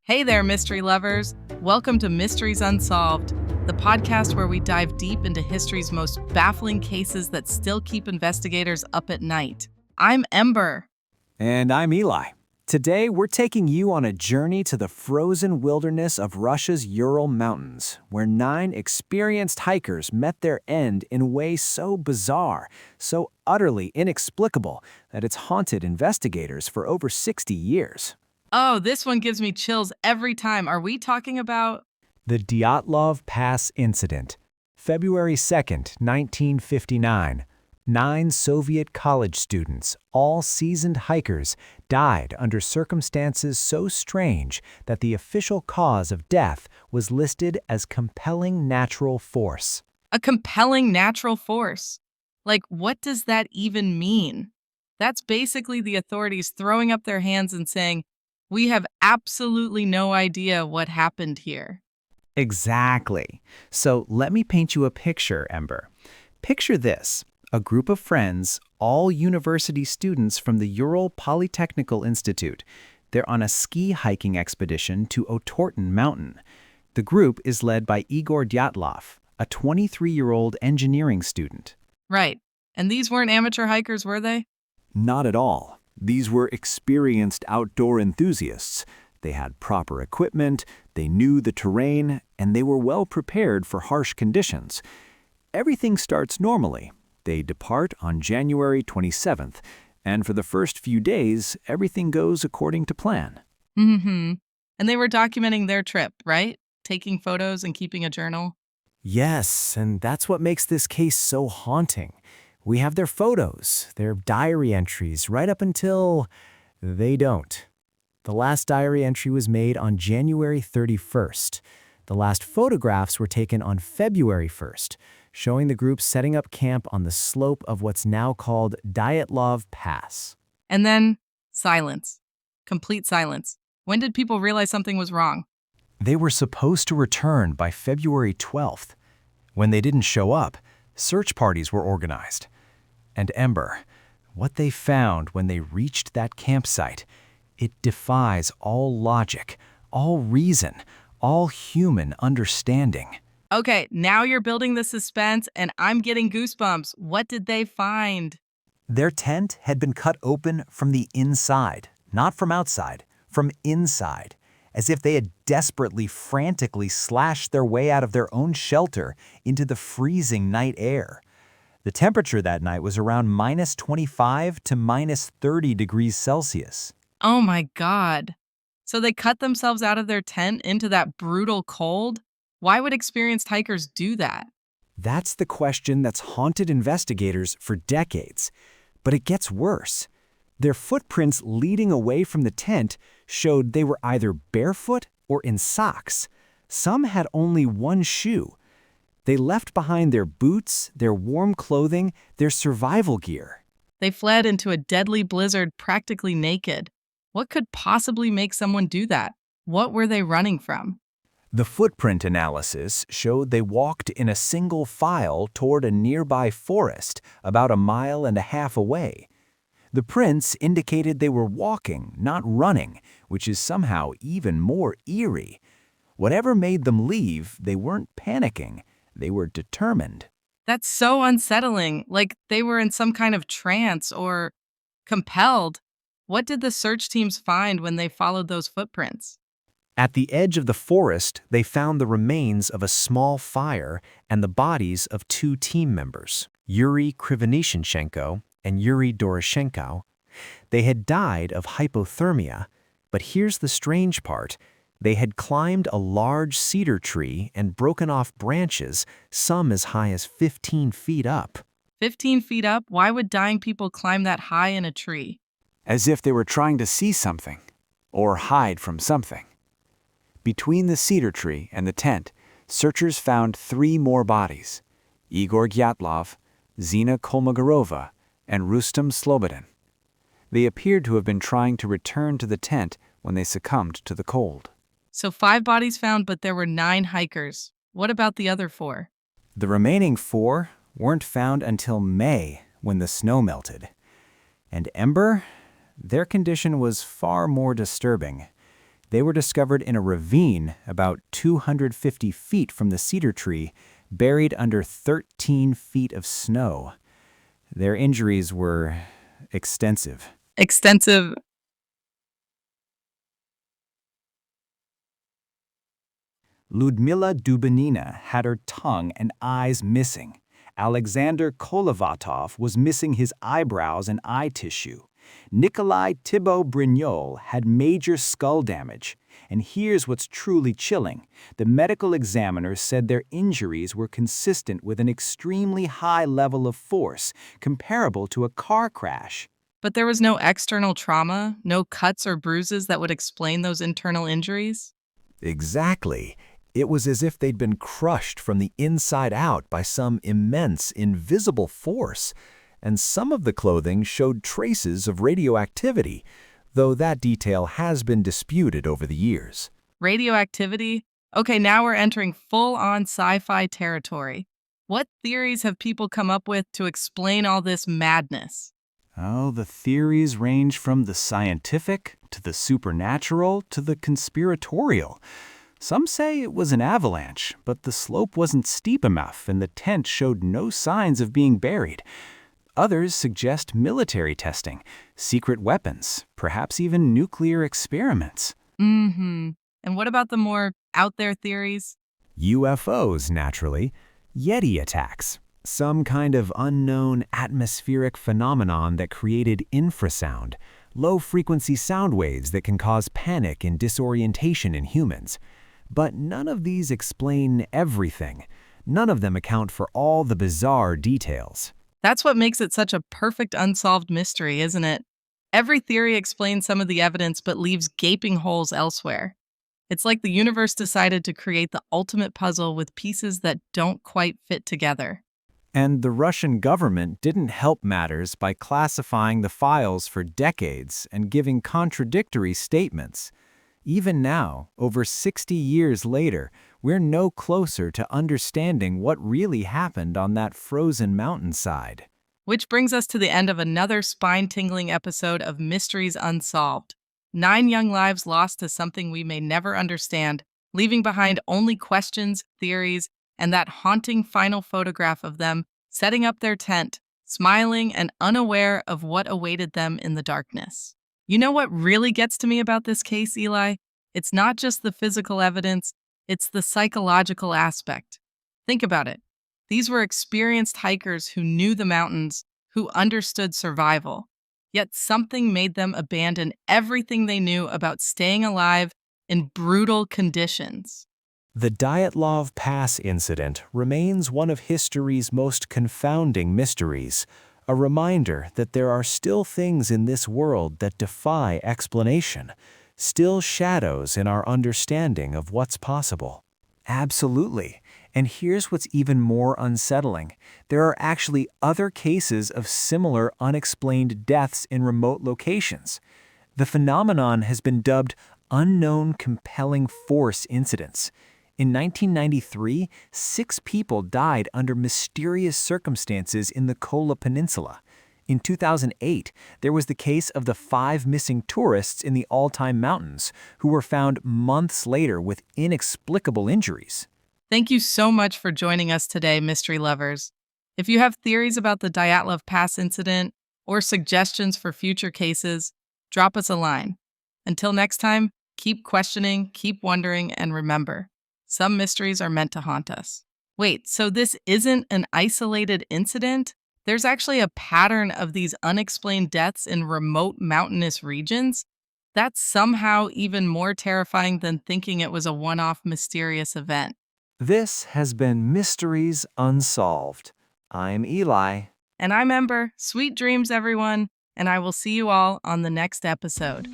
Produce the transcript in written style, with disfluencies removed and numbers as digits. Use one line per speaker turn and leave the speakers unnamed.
Hey there, mystery lovers. Welcome to Mysteries Unsolved, the podcast where we dive deep into history's most baffling cases that still keep investigators up at night. I'm Ember.
And I'm Eli. Today, we're taking you on a journey to the frozen wilderness of Russia's Ural Mountains, where 9 experienced hikers met their end in a way so bizarre, so utterly inexplicable, that it's haunted investigators for over 60 years.
Oh, this one gives me chills every time. Are we talking about?
The Dyatlov Pass Incident. February 2nd, 1959. 9 Soviet college students, all seasoned hikers, died under circumstances so strange that the official cause of death was listed as compelling natural force.
A compelling natural force. Like, what does that even mean? That's basically the authorities throwing up their hands and saying, we have absolutely no idea what happened here.
Exactly. So let me paint you a picture, Ember. Picture this. A group of friends, all university students from the Ural Polytechnical Institute. They're on a ski hiking expedition to Otorten Mountain. The group is led by Igor Dyatlov, a 23-year-old engineering student.
Right. And these weren't amateur hikers, were they?
Not at all. These were experienced outdoor enthusiasts. They had proper equipment, they knew the terrain, and they were well prepared for harsh conditions. Everything starts normally. They depart on January 27th, and for the first few days, everything goes according to plan.
Mm-hmm. And they were documenting their trip, right? Taking photos and keeping a journal.
Yes, and that's what makes this case so haunting. We have their photos, their diary entries, right up until they don't. The last diary entry was made on January 31st. The last photographs were taken on February 1st, showing the group setting up camp on the slope of what's now called Dyatlov Pass.
And then silence. Complete silence. When did people realize something was wrong?
They were supposed to return by February 12th. When they didn't show up, search parties were organized. And Ember, what they found when they reached that campsite, it defies all logic, all reason, all human understanding.
Okay, now you're building the suspense and I'm getting goosebumps. What did they find?
Their tent had been cut open from the inside, not from outside, from inside, as if they had desperately, frantically slashed their way out of their own shelter into the freezing night air. The temperature that night was around minus 25 to minus 30 degrees Celsius.
Oh my God. So they cut themselves out of their tent into that brutal cold? Why would experienced hikers do that?
That's the question that's haunted investigators for decades. But it gets worse. Their footprints leading away from the tent showed they were either barefoot or in socks. Some had only one shoe. They left behind their boots, their warm clothing, their survival gear.
They fled into a deadly blizzard practically naked. What could possibly make someone do that? What were they running from?
The footprint analysis showed they walked in a single file toward a nearby forest about 1.5 miles away. The prints indicated they were walking, not running, which is somehow even more eerie. Whatever made them leave, they weren't panicking. They were determined.
That's so unsettling, like they were in some kind of trance or compelled. What did the search teams find when they followed those footprints?
At the edge of the forest, they found the remains of a small fire and the bodies of 2 team members, Yuri Krivonishenchenko and Yuri Doroshenko. They had died of hypothermia, but here's the strange part. They had climbed a large cedar tree and broken off branches, some as high as 15 feet up.
15 feet up? Why would dying people climb that high in a tree?
As if they were trying to see something, or hide from something. Between the cedar tree and the tent, searchers found 3 more bodies: Igor Dyatlov, Zina Kolmogorova, and Rustam Slobodin. They appeared to have been trying to return to the tent when they succumbed to the cold.
So 5 bodies found, but there were 9 hikers. What about the other 4?
The remaining 4 weren't found until May, when the snow melted. And Ember, their condition was far more disturbing.
They were discovered in a ravine about 250 feet from the cedar tree, buried under 13 feet of snow. Their injuries were extensive.
Extensive.
Ludmila Dubinina had her tongue and eyes missing. Alexander Kolovatov was missing his eyebrows and eye tissue. Nikolai Thibault Brignol had major skull damage. And here's what's truly chilling. The medical examiner said their injuries were consistent with an extremely high level of force, comparable to a car crash.
But there was no external trauma, no cuts or bruises that would explain those internal injuries?
Exactly. It was as if they'd been crushed from the inside out by some immense, invisible force. And some of the clothing showed traces of radioactivity, though that detail has been disputed over the years.
Radioactivity? Okay, now we're entering full-on sci-fi territory. What theories have people come up with to explain all this madness?
Oh, the theories range from the scientific to the supernatural to the conspiratorial. Some say it was an avalanche, but the slope wasn't steep enough and the tent showed no signs of being buried. Others suggest military testing, secret weapons, perhaps even nuclear experiments.
Mm-hmm. And what about the more out-there theories?
UFOs, naturally. Yeti attacks. Some kind of unknown atmospheric phenomenon that created infrasound, low-frequency sound waves that can cause panic and disorientation in humans. But none of these explain everything. None of them account for all the bizarre details.
That's what makes it such a perfect unsolved mystery, isn't it? Every theory explains some of the evidence but leaves gaping holes elsewhere. It's like the universe decided to create the ultimate puzzle with pieces that don't quite fit together.
And the Russian government didn't help matters by classifying the files for decades and giving contradictory statements. Even now, over 60 years later, we're no closer to understanding what really happened on that frozen mountainside.
Which brings us to the end of another spine-tingling episode of Mysteries Unsolved. 9 young lives lost to something we may never understand, leaving behind only questions, theories, and that haunting final photograph of them setting up their tent, smiling and unaware of what awaited them in the darkness. You know what really gets to me about this case, Eli? It's not just the physical evidence, it's the psychological aspect. Think about it. These were experienced hikers who knew the mountains, who understood survival. Yet something made them abandon everything they knew about staying alive in brutal conditions.
The Dyatlov Pass Incident remains one of history's most confounding mysteries, a reminder that there are still things in this world that defy explanation, still shadows in our understanding of what's possible.
Absolutely. And here's what's even more unsettling. There are actually other cases of similar unexplained deaths in remote locations. The phenomenon has been dubbed unknown compelling force incidents. In 1993, 6 people died under mysterious circumstances in the Kola Peninsula. In 2008, there was the case of the 5 missing tourists in the Altai Mountains who were found months later with inexplicable injuries.
Thank you so much for joining us today, mystery lovers. If you have theories about the Dyatlov Pass incident or suggestions for future cases, drop us a line. Until next time, keep questioning, keep wondering, and remember, some mysteries are meant to haunt us. Wait, so this isn't an isolated incident? There's actually a pattern of these unexplained deaths in remote mountainous regions? That's somehow even more terrifying than thinking it was a one-off mysterious event.
This has been Mysteries Unsolved. I'm Eli.
And I'm Ember. Sweet dreams, everyone. And I will see you all on the next episode.